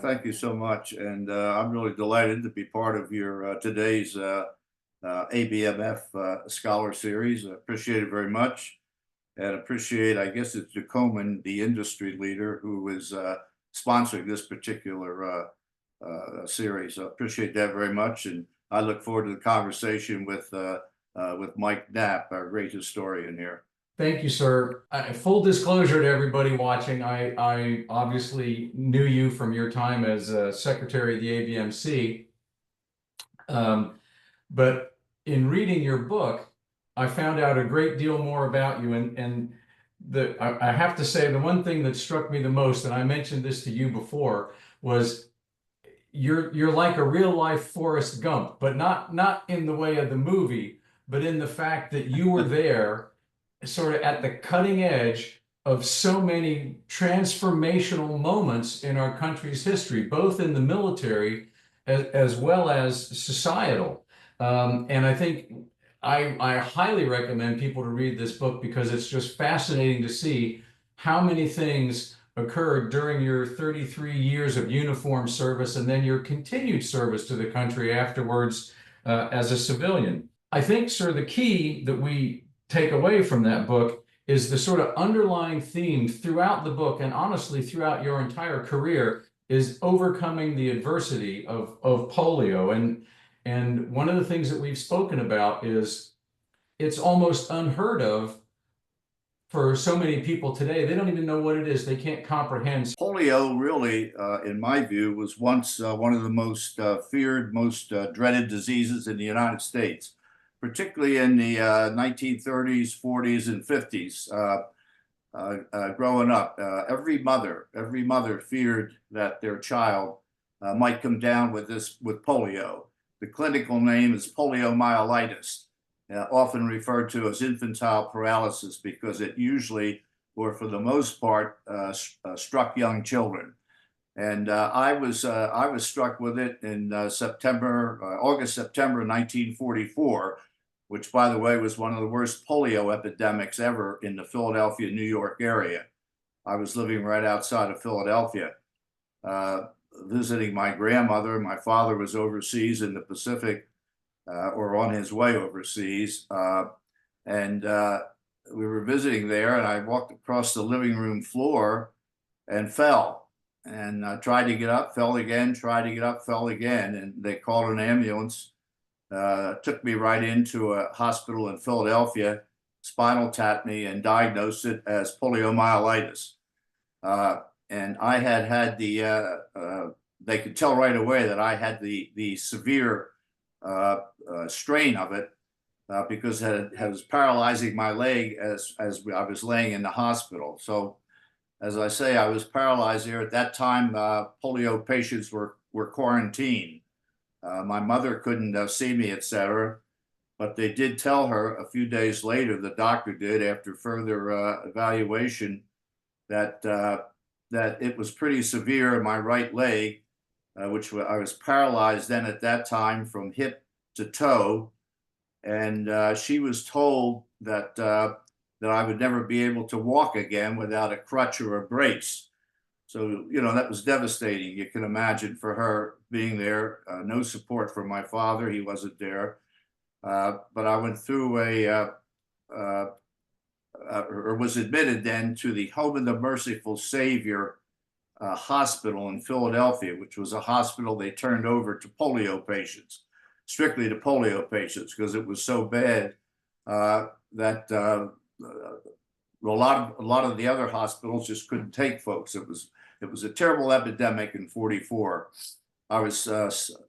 thank you so much. And I'm really delighted to be part of your today's ABMF Scholar Series. I appreciate it very much. And appreciate, I guess it's Ducommun, the industry leader, who is sponsoring this particular series. I appreciate that very much. And I look forward to the conversation with Mike Knapp, our great historian here. Thank you, sir. Full disclosure to everybody watching, I obviously knew you from your time as secretary of the ABMC. But in reading your book, I found out a great deal more about you. And I have to say, the one thing that struck me the most, and I mentioned this to you before, was you're like a real life Forrest Gump, but not in the way of the movie, but in the fact that you were there sort of at the cutting edge of so many transformational moments in our country's history, both in the military as well as societal. And I think I highly recommend people to read this book because it's just fascinating to see how many things occurred during your 33 years of uniform service and then your continued service to the country afterwards as a civilian. I think, sir, the key that we take away from that book is the sort of underlying theme throughout the book, and honestly throughout your entire career, is overcoming the adversity of polio. And one of the things that we've spoken about is it's almost unheard of for so many people today. They don't even know what it is. They can't comprehend. Polio really, in my view, was once one of the most feared, most dreaded diseases in the United States, particularly in the 1930s, 40s, and 50s. Growing up, every mother feared that their child might come down with polio. The clinical name is poliomyelitis, often referred to as infantile paralysis, because it usually, or for the most part, struck young children. And I was struck with it in August, September 1944, which, by the way, was one of the worst polio epidemics ever in the Philadelphia, New York area. I was living right outside of Philadelphia, visiting my grandmother. My father was overseas in the Pacific, or on his way overseas. And we were visiting there, and I walked across the living room floor and fell. And tried to get up, fell again, tried to get up, fell again. And they called an ambulance, took me right into a hospital in Philadelphia, spinal tapped me, and diagnosed it as poliomyelitis. And I had they could tell right away that I had the severe strain of it because it was paralyzing my leg as I was laying in the hospital. So, as I say, I was paralyzed there. At that time, polio patients were quarantined. My mother couldn't see me, etc. But they did tell her a few days later, the doctor did, after further evaluation, that it was pretty severe in my right leg, which I was paralyzed then at that time from hip to toe. And she was told that I would never be able to walk again without a crutch or a brace. So, that was devastating. You can imagine, for her being there, no support from my father. He wasn't there. But I went through or was admitted then to the Home of the Merciful Savior hospital in Philadelphia, which was a hospital they turned over to polio patients, strictly to polio patients, because it was so bad that a lot of the other hospitals just couldn't take folks. It was a terrible epidemic in '44. I was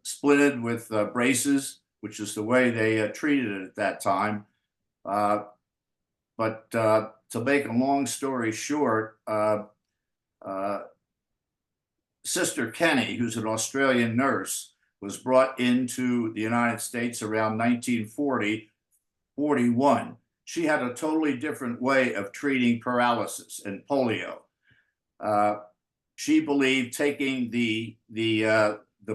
splinted with braces, which is the way they treated it at that time. But to make a long story short, Sister Kenny, who's an Australian nurse, was brought into the United States around 1940, 41. She had a totally different way of treating paralysis and polio. She believed taking the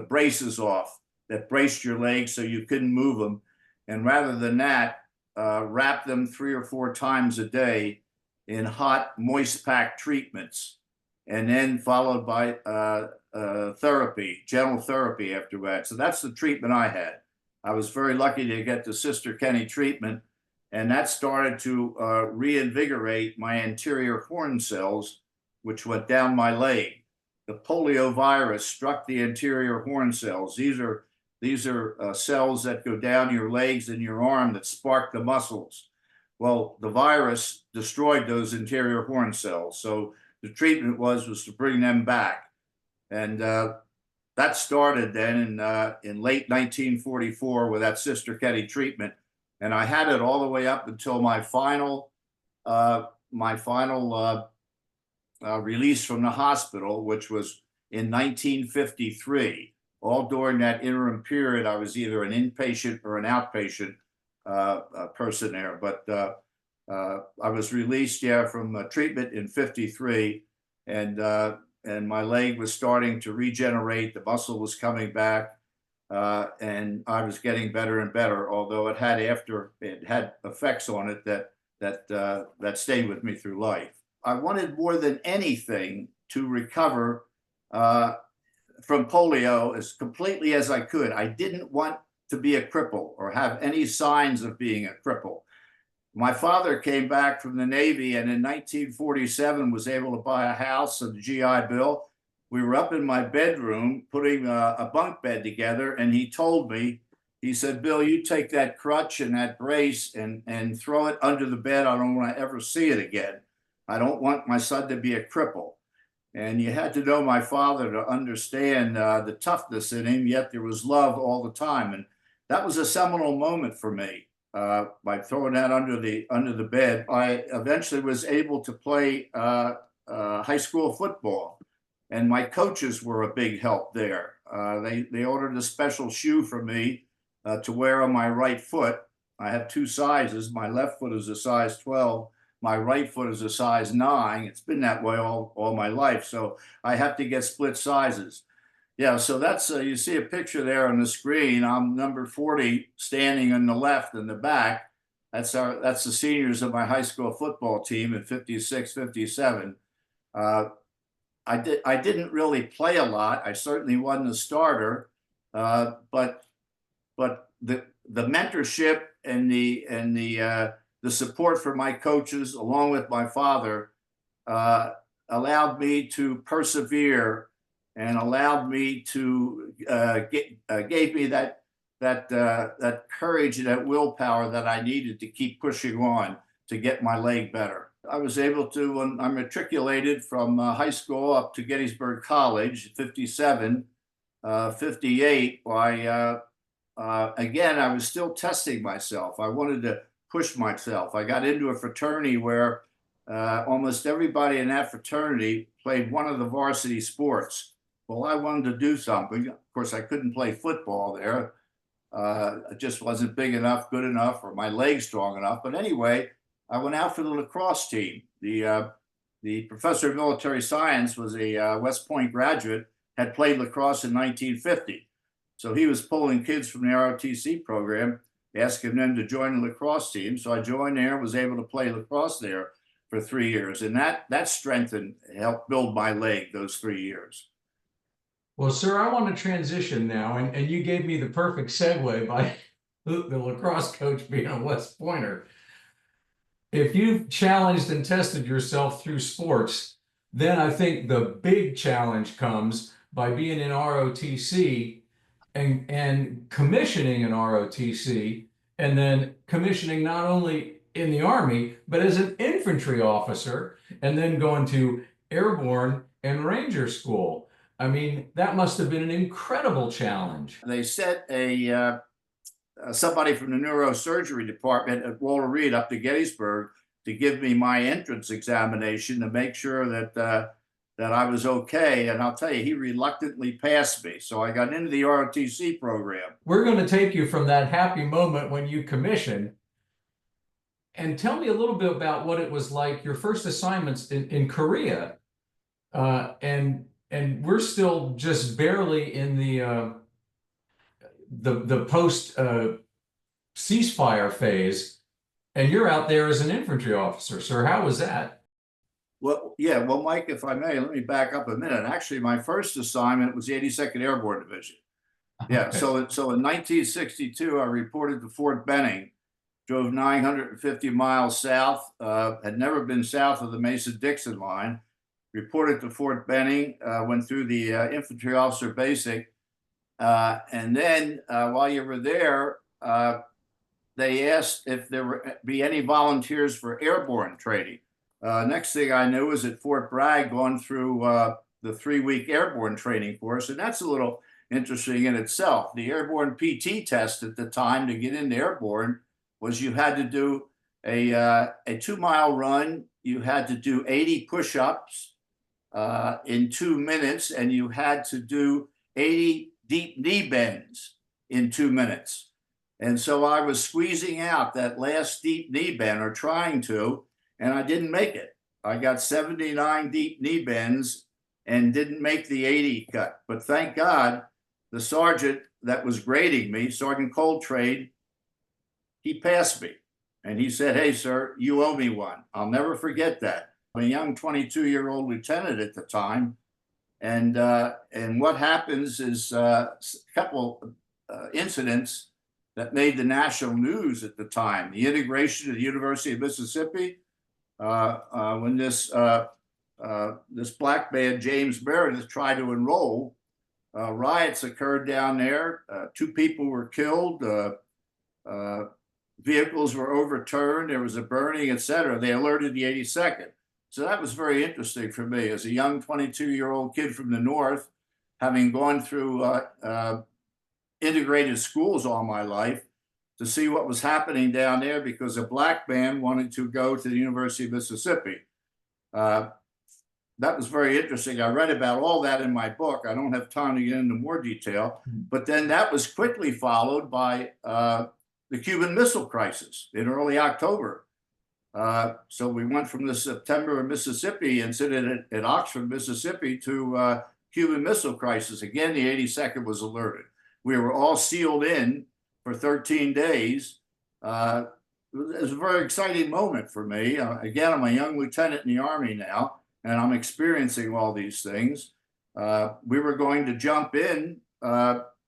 braces off that braced your legs so you couldn't move them, and rather than that, wrap them 3 or 4 times a day in hot, moist pack treatments, and then followed by therapy, general therapy after that. So that's the treatment I had. I was very lucky to get the Sister Kenny treatment, and that started to reinvigorate my anterior horn cells, which went down my leg. The polio virus struck the anterior horn cells. These are cells that go down your legs and your arm that spark the muscles. Well, the virus destroyed those anterior horn cells. So the treatment was to bring them back. And that started then in late 1944 with that Sister Kenny treatment. And I had it all the way up until my final release from the hospital, which was in 1953. All during that interim period, I was either an inpatient or an outpatient person there. But I was released, from treatment in 53, and my leg was starting to regenerate. The muscle was coming back, and I was getting better and better. Although it had effects on it that stayed with me through life. I wanted more than anything to recover from polio as completely as I could. I didn't want to be a cripple or have any signs of being a cripple. My father came back from the Navy and in 1947 was able to buy a house and the GI Bill. We were up in my bedroom putting a bunk bed together, and he told me, he said, "Bill, you take that crutch and that brace and throw it under the bed. I don't want to ever see it again. I don't want my son to be a cripple." And you had to know my father to understand the toughness in him, yet there was love all the time. And that was a seminal moment for me. By throwing that under the bed, I eventually was able to play high school football. And my coaches were a big help there. They ordered a special shoe for me to wear on my right foot. I have two sizes. My left foot is a size 12. My right foot is a size 9. It's been that way all my life. So I have to get split sizes. Yeah, so that's, you see a picture there on the screen. I'm number 40 standing on the left in the back. That's the seniors of my high school football team in 56, 57. I didn't really play a lot. I certainly wasn't a starter, but the mentorship and the support from my coaches, along with my father, allowed me to persevere and allowed me to gave me that courage and that willpower that I needed to keep pushing on to get my leg better. I was able to, when I matriculated from high school up to Gettysburg College, 57, 58, again, I was still testing myself. I wanted to push myself. I got into a fraternity where almost everybody in that fraternity played one of the varsity sports. Well, I wanted to do something. Of course, I couldn't play football there. I just wasn't big enough, good enough, or my legs strong enough. But anyway, I went out for the lacrosse team. The professor of military science was a West Point graduate, had played lacrosse in 1950. So he was pulling kids from the ROTC program, asking them to join the lacrosse team. So I joined there, was able to play lacrosse there for 3 years. And that strengthened, helped build my leg those 3 years. Well, sir, I want to transition now, and you gave me the perfect segue by the lacrosse coach being a West Pointer. If you've challenged and tested yourself through sports, then I think the big challenge comes by being in ROTC and commissioning an ROTC, and then commissioning not only in the Army, but as an infantry officer, and then going to Airborne and Ranger School. I mean, that must have been an incredible challenge. They set somebody from the neurosurgery department at Walter Reed up to Gettysburg to give me my entrance examination to make sure that I was okay. And I'll tell you, he reluctantly passed me. So I got into the ROTC program. We're going to take you from that happy moment when you commissioned and tell me a little bit about what it was like, your first assignments in Korea. And we're still just barely in the post ceasefire phase, and you're out there as an infantry officer. Sir, how was that? Well, yeah, well, Mike, if I may, let me back up a minute. Actually, my first assignment was the 82nd Airborne Division. Yeah, Okay. so in 1962, I reported to Fort Benning, drove 950 miles south, had never been south of the Mason-Dixon line, reported to Fort Benning, went through the infantry officer basic, and then while you were there, they asked if there would be any volunteers for airborne training. Next thing I knew was at Fort Bragg, going through the 3-week airborne training course, and that's a little interesting in itself. The airborne PT test at the time to get into airborne was you had to do a 2-mile run, you had to do 80 push-ups in 2 minutes, and you had to do 80 deep knee bends in 2 minutes. And so I was squeezing out that last deep knee bend, or trying to, and I didn't make it. I got 79 deep knee bends and didn't make the 80 cut. But thank God, the sergeant that was grading me, Sergeant Coltrane, he passed me. And he said, "Hey, sir, you owe me one." I'll never forget that. I'm a young 22-year-old lieutenant at the time. And what happens is a couple incidents that made the national news at the time. The integration of the University of Mississippi, when this black man, James Meredith, tried to enroll, riots occurred down there. 2 people were killed. Vehicles were overturned. There was a burning, etc. They alerted the 82nd. So that was very interesting for me as a young 22-year-old kid from the North, having gone through integrated schools all my life, to see what was happening down there because a black man wanted to go to the University of Mississippi. That was very interesting. I read about all that in my book. I don't have time to get into more detail, but then that was quickly followed by the Cuban Missile Crisis in early October. So we went from the September, Mississippi incident at Oxford, Mississippi, to Cuban Missile Crisis. Again, the 82nd was alerted. We were all sealed in for 13 days. It was a very exciting moment for me. Again, I'm a young lieutenant in the Army now, and I'm experiencing all these things. We were going to jump in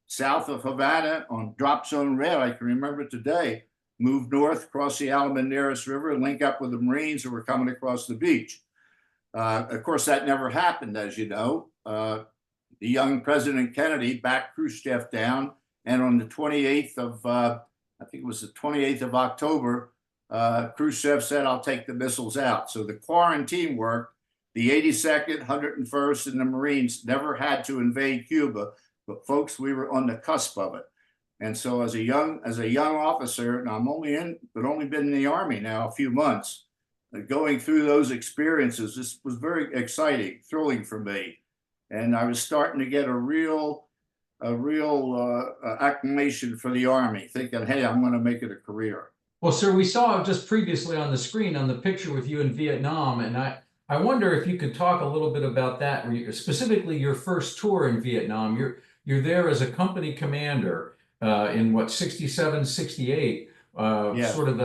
south of Havana on Drop Zone Red. I can remember today. Move north, cross the Almendares River, and link up with the Marines who were coming across the beach. Of course, that never happened, as you know. The young President Kennedy backed Khrushchev down, and on the 28th of, I think it was the 28th of October, Khrushchev said, "I'll take the missiles out." So the quarantine worked. The 82nd, 101st, and the Marines never had to invade Cuba, but folks, we were on the cusp of it. And so as a young officer, and only been in the Army now a few months, going through those experiences, this was very exciting, thrilling for me. And I was starting to get a real acclamation for the Army, thinking, hey, I'm going to make it a career. Well, sir, we saw just previously on the screen on the picture with you in Vietnam, and I wonder if you could talk a little bit about that, specifically your first tour in Vietnam. You're there as a company commander in what, 67, 68, Yeah. sort of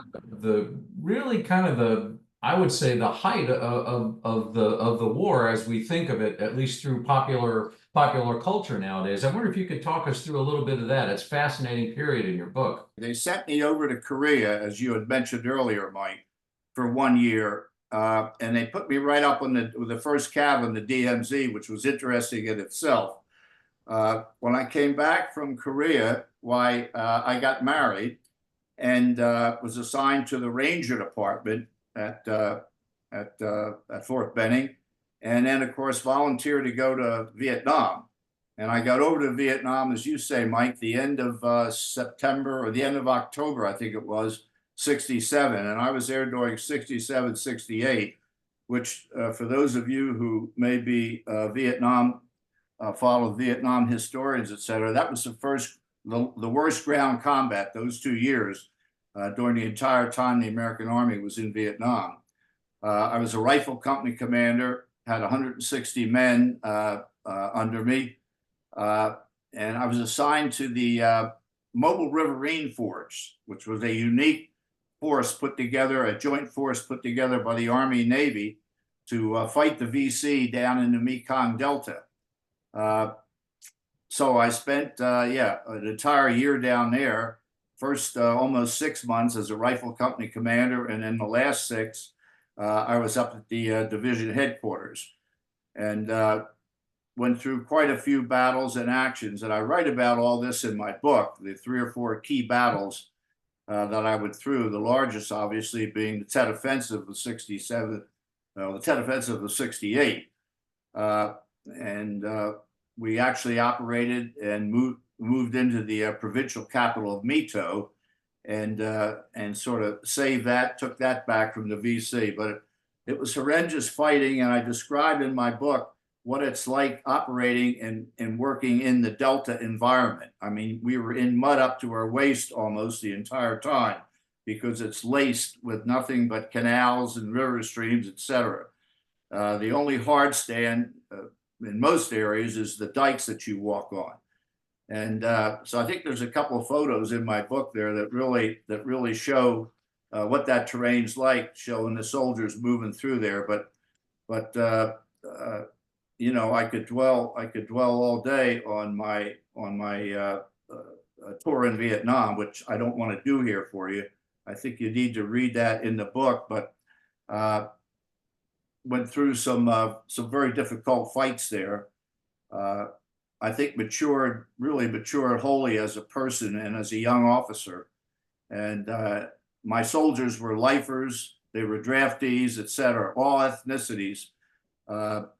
the really kind of the, I would say, the height of the war as we think of it, at least through popular culture nowadays. I wonder if you could talk us through a little bit of that. It's a fascinating period in your book. They sent me over to Korea, as you had mentioned earlier, Mike, for 1 year. And they put me right up on the first cabin, the DMZ, which was interesting in itself. When I came back from Korea, I got married and was assigned to the Ranger Department at Fort Benning, and then of course volunteered to go to Vietnam. And I got over to Vietnam, as you say, Mike, the end of September, or the end of October, I think it was, 67. And I was there during 67, 68, which for those of you who may be follow Vietnam historians, etc., that was the worst ground combat those 2 years during the entire time the American Army was in Vietnam. I was a rifle company commander, had 160 men under me, and I was assigned to the Mobile Riverine Force, which was a unique force put together, a joint force put together by the Army and Navy to fight the VC down in the Mekong Delta. So I spent, an entire year down there. First, almost 6 months as a rifle company commander, and then the last 6, I was up at the division headquarters, and went through quite a few battles and actions. And I write about all this in my book, the 3 or 4 key battles that I went through. The largest, obviously, being the Tet Offensive of '67, the Tet Offensive of '68, and we actually operated and moved into the provincial capital of Mito, and sort of saved that, took that back from the VC. But it was horrendous fighting, and I describe in my book what it's like operating and working in the Delta environment. I mean, we were in mud up to our waist almost the entire time, because it's laced with nothing but canals and river streams, etc. The only hard stand in most areas is the dikes that you walk on. And so I think there's a couple of photos in my book there that really show what that terrain's like, showing the soldiers moving through there. But you know, I could dwell all day on my tour in Vietnam, which I don't want to do here for you. I think you need to read that in the book. But went through some very difficult fights there. I think really matured wholly as a person and as a young officer. And my soldiers were lifers, they were draftees, etc., all ethnicities. The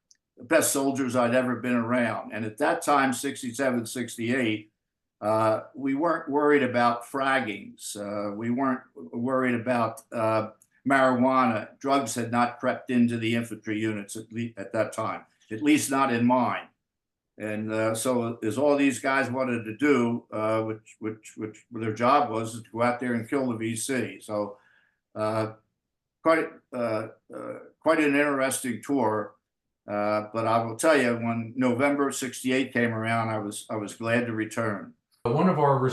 best soldiers I'd ever been around. And at that time, '67, '68, we weren't worried about fraggings. We weren't worried about marijuana. Drugs had not crept into the infantry units at that time, at least not in mine. And so as all these guys wanted to do, which their job was to go out there and kill the VC. So quite an interesting tour. But I will tell you, when November '68 came around, I was glad to return. One of our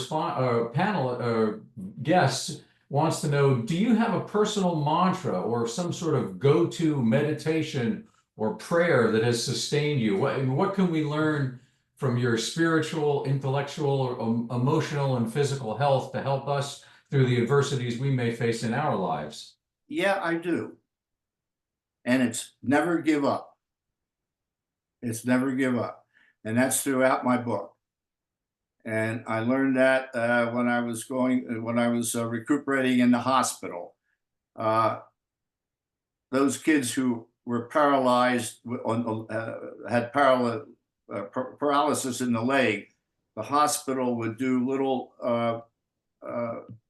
panel guests wants to know, do you have a personal mantra or some sort of go-to meditation or prayer that has sustained you? What can we learn from your spiritual, intellectual, or emotional and physical health to help us through the adversities we may face in our lives? Yeah, I do. And it's never give up. It's never give up. And that's throughout my book. And I learned that when I was recuperating in the hospital. Those kids who were paralyzed, had paralysis in the leg, the hospital would do little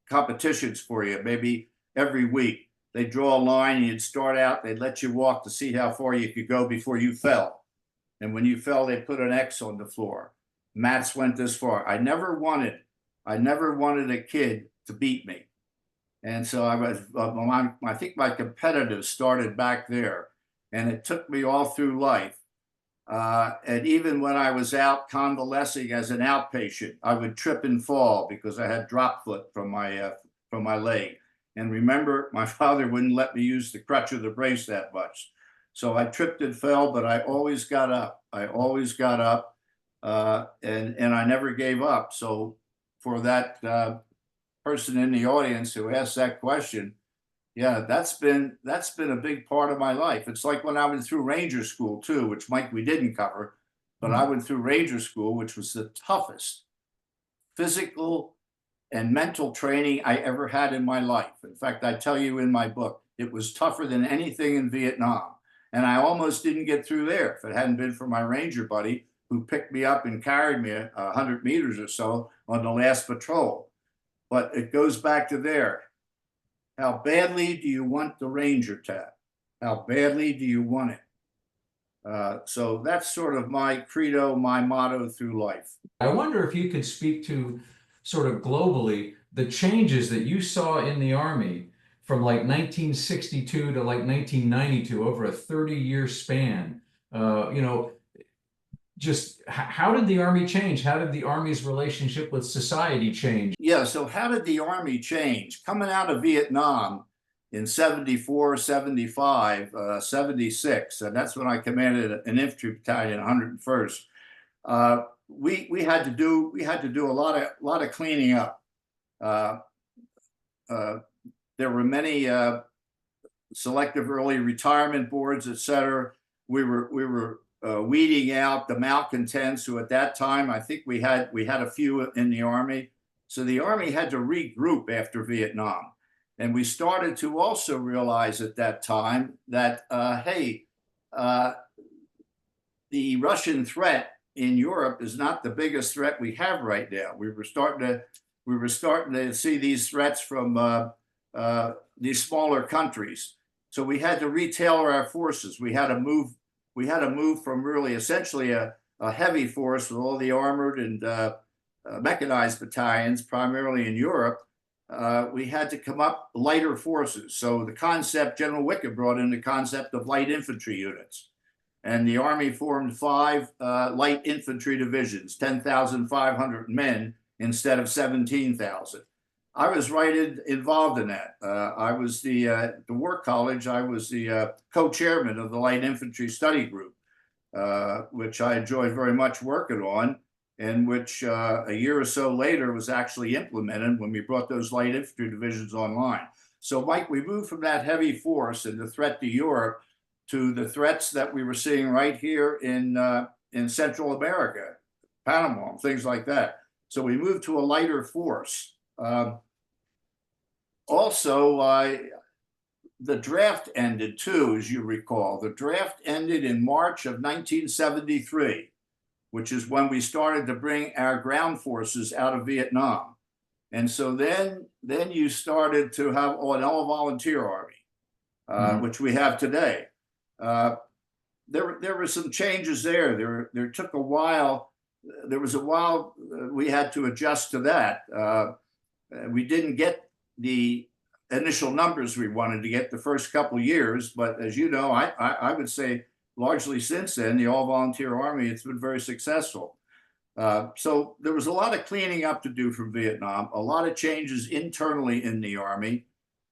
competitions for you, maybe every week. They'd draw a line, and you'd start out, they'd let you walk to see how far you could go before you fell. And when you fell, they'd put an X on the floor. Matz went this far. I never wanted a kid to beat me. And so I think my competitive started back there, and it took me all through life. And even when I was out convalescing as an outpatient, I would trip and fall because I had drop foot from my leg. And remember, my father wouldn't let me use the crutch or the brace that much. So I tripped and fell, but I always got up. And I never gave up. So for that person in the audience who asked that question, yeah, that's been a big part of my life. It's like when I went through Ranger School too, which we didn't cover, but I went through Ranger School, which was the toughest physical and mental training I ever had in my life. In fact, I tell you in my book, it was tougher than anything in Vietnam. And I almost didn't get through there if it hadn't been for my Ranger buddy who picked me up and carried me 100 meters or so on the last patrol. But it goes back to there. How badly do you want the Ranger tab? How badly do you want it? So that's sort of my credo, my motto through life. I wonder if you could speak to sort of globally the changes that you saw in the Army from like 1962 to like 1992, over a 30-year span. You know, just how did the Army change? How did the Army's relationship with society change? Yeah, so how did the Army change? Coming out of Vietnam, in 74, 75, 76, and that's when I commanded an infantry battalion, 101st. We had to do a lot of cleaning up. There were many selective early retirement boards, etc. We were weeding out the malcontents who, at that time, I think we had a few in the Army. So the Army had to regroup after Vietnam. And we started to also realize at that time that, hey, the Russian threat in Europe is not the biggest threat we have right now. We were starting to see these threats from these smaller countries. So we had to retailor our forces. We had to move from really essentially a heavy force with all the armored and mechanized battalions, primarily in Europe. We had to come up lighter forces. So the concept, General Wickett brought in the concept of light infantry units. And the Army formed 5 light infantry divisions, 10,500 men instead of 17,000. I was involved in that. I was the War College. I was the co-chairman of the Light Infantry Study Group, which I enjoyed very much working on, and which a year or so later was actually implemented when we brought those light infantry divisions online. So, Mike, we moved from that heavy force and the threat to Europe to the threats that we were seeing right here in Central America, Panama, things like that. So we moved to a lighter force. The draft ended too, as you recall. The draft ended in March of 1973, which is when we started to bring our ground forces out of Vietnam. And so then you started to have an all-volunteer Army, which we have today. There were some changes there. There took a while. There was a while we had to adjust to that. We didn't get the initial numbers we wanted to get the first couple of years, but as you know, I would say largely since then, the all-volunteer Army, it's been very successful. So there was a lot of cleaning up to do from Vietnam, a lot of changes internally in the Army,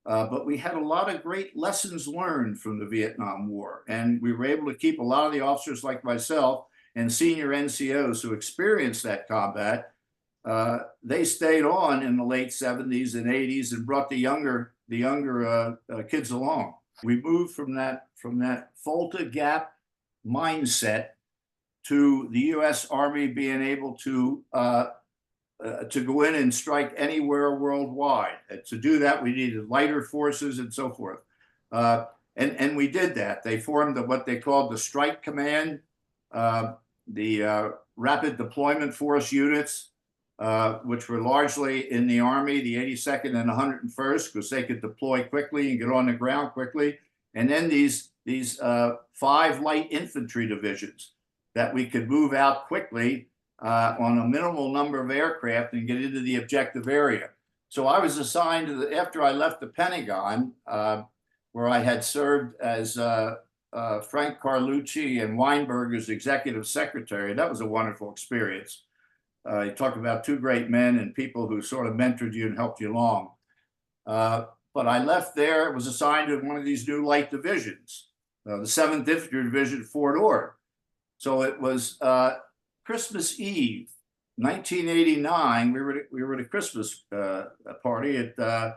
but we had a lot of great lessons learned from the Vietnam War, and we were able to keep a lot of the officers like myself and senior NCOs who experienced that combat. They stayed on in the late 70s and 80s and brought the younger kids along. We moved from that Fulta Gap mindset to the U.S. Army being able to go in and strike anywhere worldwide. And to do that, we needed lighter forces and so forth. And we did that. They formed what they called the Strike Command, the Rapid Deployment Force units, which were largely in the Army, the 82nd and 101st, because they could deploy quickly and get on the ground quickly. And then these 5 light infantry divisions that we could move out quickly on a minimal number of aircraft and get into the objective area. So I was assigned to after I left the Pentagon, where I had served as Frank Carlucci and Weinberger's executive secretary. That was a wonderful experience. You talk about 2 great men and people who sort of mentored you and helped you along. But I left there, was assigned to one of these new light divisions, the 7th Infantry Division, Fort Ord. So it was Christmas Eve, 1989. We were at a Christmas party at a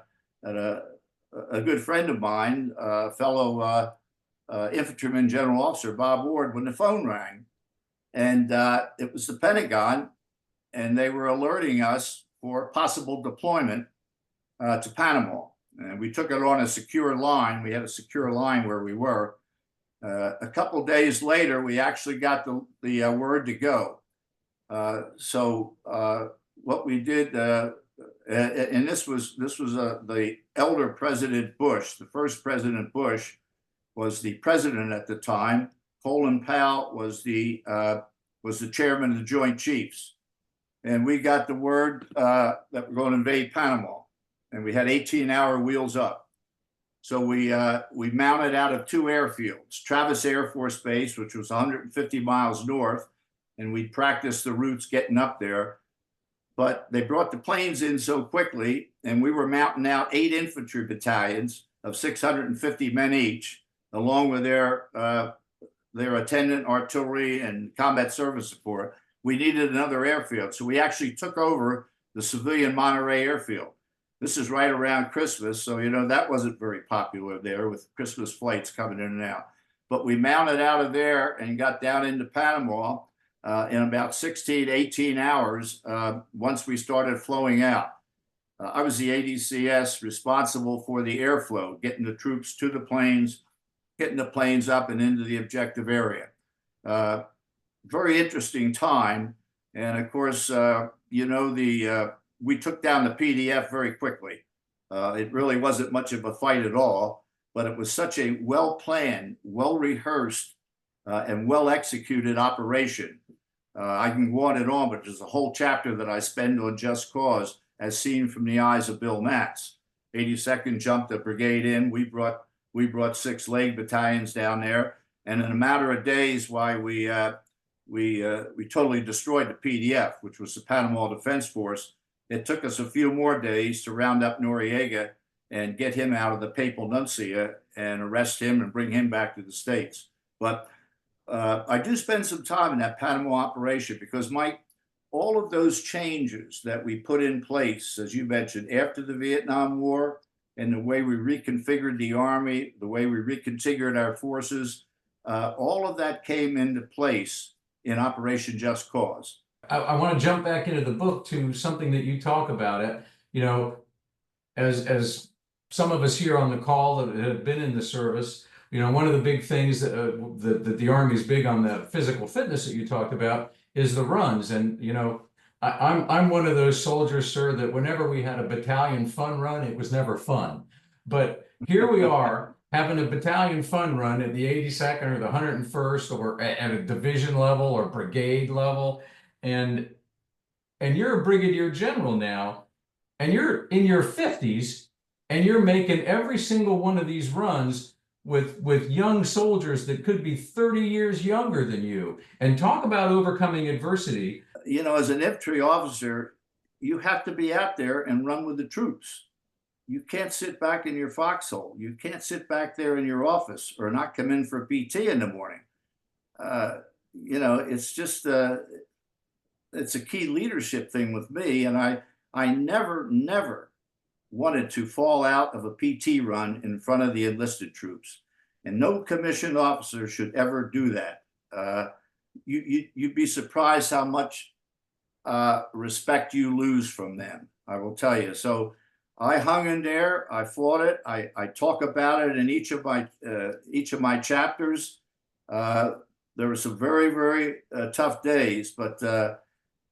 good friend of mine, fellow infantryman general officer Bob Ward, when the phone rang, and it was the Pentagon, and they were alerting us for possible deployment to Panama. And we took it on a secure line. We had a secure line where we were. A couple days later, we actually got the word to go. So what we did, and this was the elder President Bush, the first President Bush was the president at the time. Colin Powell was the chairman of the Joint Chiefs. And we got the word that we're going to invade Panama, and we had 18-hour wheels up. So we mounted out of 2 airfields, Travis Air Force Base, which was 150 miles north, and we practiced the routes getting up there. But they brought the planes in so quickly, and we were mounting out 8 infantry battalions of 650 men each, along with their attendant artillery and combat service support. We needed another airfield. So we actually took over the civilian Monterey airfield. This is right around Christmas. So, that wasn't very popular there with Christmas flights coming in and out. But we mounted out of there and got down into Panama in about 16, 18 hours once we started flowing out. I was the ADCS responsible for the airflow, getting the troops to the planes, getting the planes up and into the objective area. Very interesting time. And of course, we took down the PDF very quickly. It really wasn't much of a fight at all, but it was such a well-planned, well-rehearsed, and well-executed operation. I can go on and on, but there's a whole chapter that I spend on Just Cause as seen from the eyes of Bill Matz. 82nd jumped the brigade in. We brought 6 leg battalions down there, and in a matter of days, we totally destroyed the PDF, which was the Panama Defense Force. It took us a few more days to round up Noriega and get him out of the Papal Nuncia and arrest him and bring him back to the States. But I do spend some time in that Panama operation because, Mike, all of those changes that we put in place, as you mentioned, after the Vietnam War, and the way we reconfigured the Army, the way we reconfigured our forces, all of that came into place in Operation Just Cause. I want to jump back into the book to something that you talk about it. As some of us here on the call that have been in the service, one of the big things that the Army is big on, the physical fitness that you talked about, is the runs. And I'm one of those soldiers, sir, that whenever we had a battalion fun run, it was never fun. But here we are having a battalion fun run at the 82nd or the 101st, or at a division level or brigade level, and you're a brigadier general now, and you're in your 50s, and you're making every single one of these runs with young soldiers that could be 30 years younger than you. And talk about overcoming adversity. As an infantry officer, you have to be out there and run with the troops. You can't sit back in your foxhole. You can't sit back there in your office or not come in for PT in the morning. It's just it's a key leadership thing with me, and I never wanted to fall out of a PT run in front of the enlisted troops, and no commissioned officer should ever do that. You'd be surprised how much respect you lose from them, I will tell you. So I hung in there. I fought it. I talk about it in each of my chapters. There were some very, very tough days, but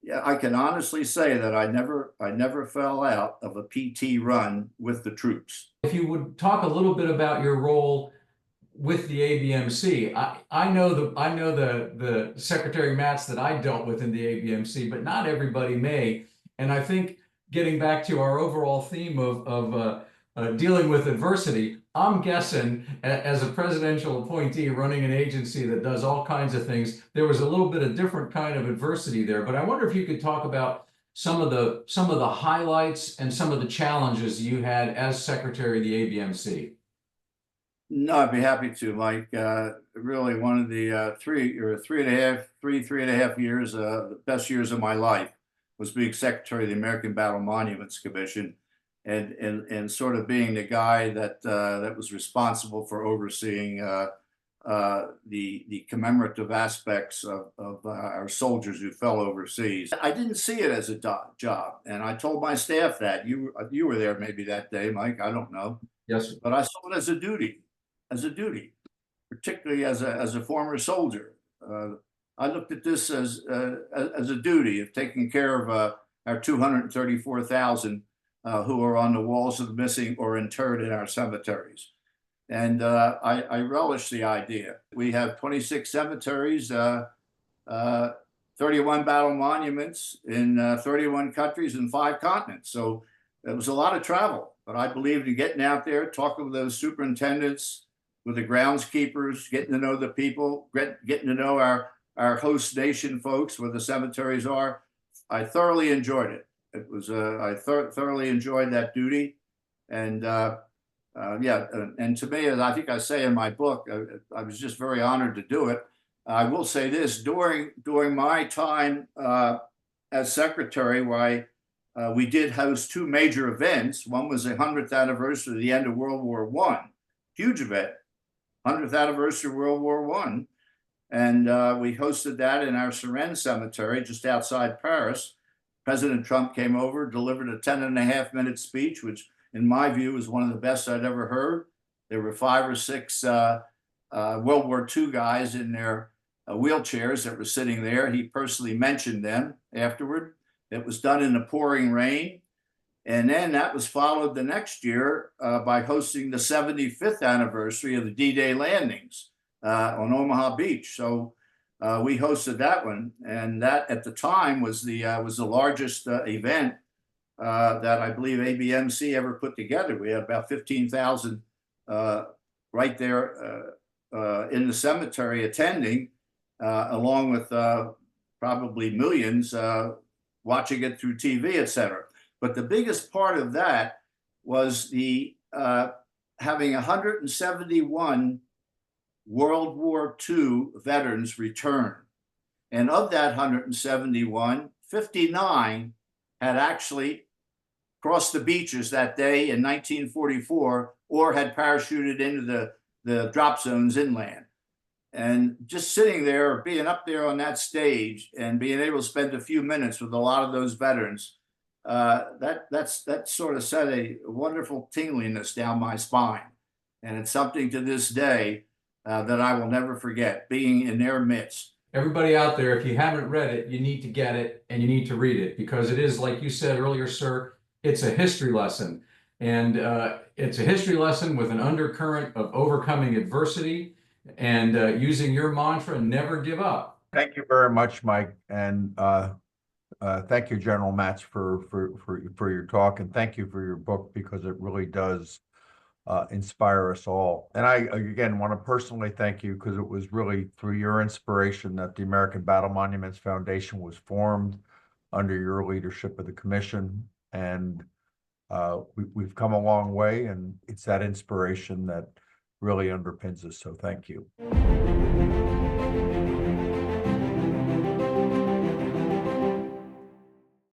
yeah, I can honestly say that I never fell out of a PT run with the troops. If you would talk a little bit about your role with the ABMC. I know the Secretary Matz that I dealt with in the ABMC, but not everybody may. And I think, getting back to our overall theme of dealing with adversity, I'm guessing, as a presidential appointee running an agency that does all kinds of things, there was a little bit of different kind of adversity there. But I wonder if you could talk about some of the highlights and some of the challenges you had as Secretary of the ABMC. No, I'd be happy to, Mike. Really, one of the three and a half years, the best years of my life, was being Secretary of the American Battle Monuments Commission, and sort of being the guy that was responsible for overseeing the commemorative aspects of our soldiers who fell overseas. I didn't see it as a job, and I told my staff that. You were there maybe that day, Mike. I don't know. Yes, but I saw it as a duty, particularly as a former soldier. I looked at this as a duty of taking care of our 234,000 who are on the walls of the missing or interred in our cemeteries. And I relish the idea. We have 26 cemeteries, 31 battle monuments in 31 countries and 5 continents. So it was a lot of travel, but I believed in getting out there, talking with those superintendents, with the groundskeepers, getting to know the people, getting to know our host nation folks where the cemeteries are. I thoroughly enjoyed it. It was I thoroughly enjoyed that duty, and yeah, and to me, as I think I say in my book, I was just very honored to do it. I will say this, during my time as secretary, why we did host two major events. One was the 100th anniversary of the end of World War I, huge event, 100th anniversary of World War I. And we hosted that in our Suresnes Cemetery just outside Paris. President Trump came over, delivered a 10.5-minute speech, which in my view was one of the best I'd ever heard. There were 5 or 6 World War II guys in their wheelchairs that were sitting there. He personally mentioned them afterward. It was done in the pouring rain. And then that was followed the next year by hosting the 75th anniversary of the D-Day landings on Omaha Beach. So we hosted that one, and that at the time was the largest event that I believe ABMC ever put together. We had about 15,000 right there in the cemetery attending, along with probably millions watching it through TV, etc. But the biggest part of that was the having 171 World War II veterans return. And of that 171, 59 had actually crossed the beaches that day in 1944 or had parachuted into the drop zones inland. And just sitting there, being up there on that stage and being able to spend a few minutes with a lot of those veterans, that sort of set a wonderful tingliness down my spine. And it's something to this day that I will never forget, being in their midst. Everybody out there, if you haven't read it, you need to get it and you need to read it, because it is, like you said earlier, sir, it's a history lesson. And it's a history lesson with an undercurrent of overcoming adversity and using your mantra, never give up. Thank you very much, Mike. And thank you, General Matz, for your talk. And thank you for your book, because it really does inspire us all. And I, again, want to personally thank you, because it was really through your inspiration that the American Battle Monuments Foundation was formed under your leadership of the commission. And we've come a long way, and it's that inspiration that really underpins us. So thank you.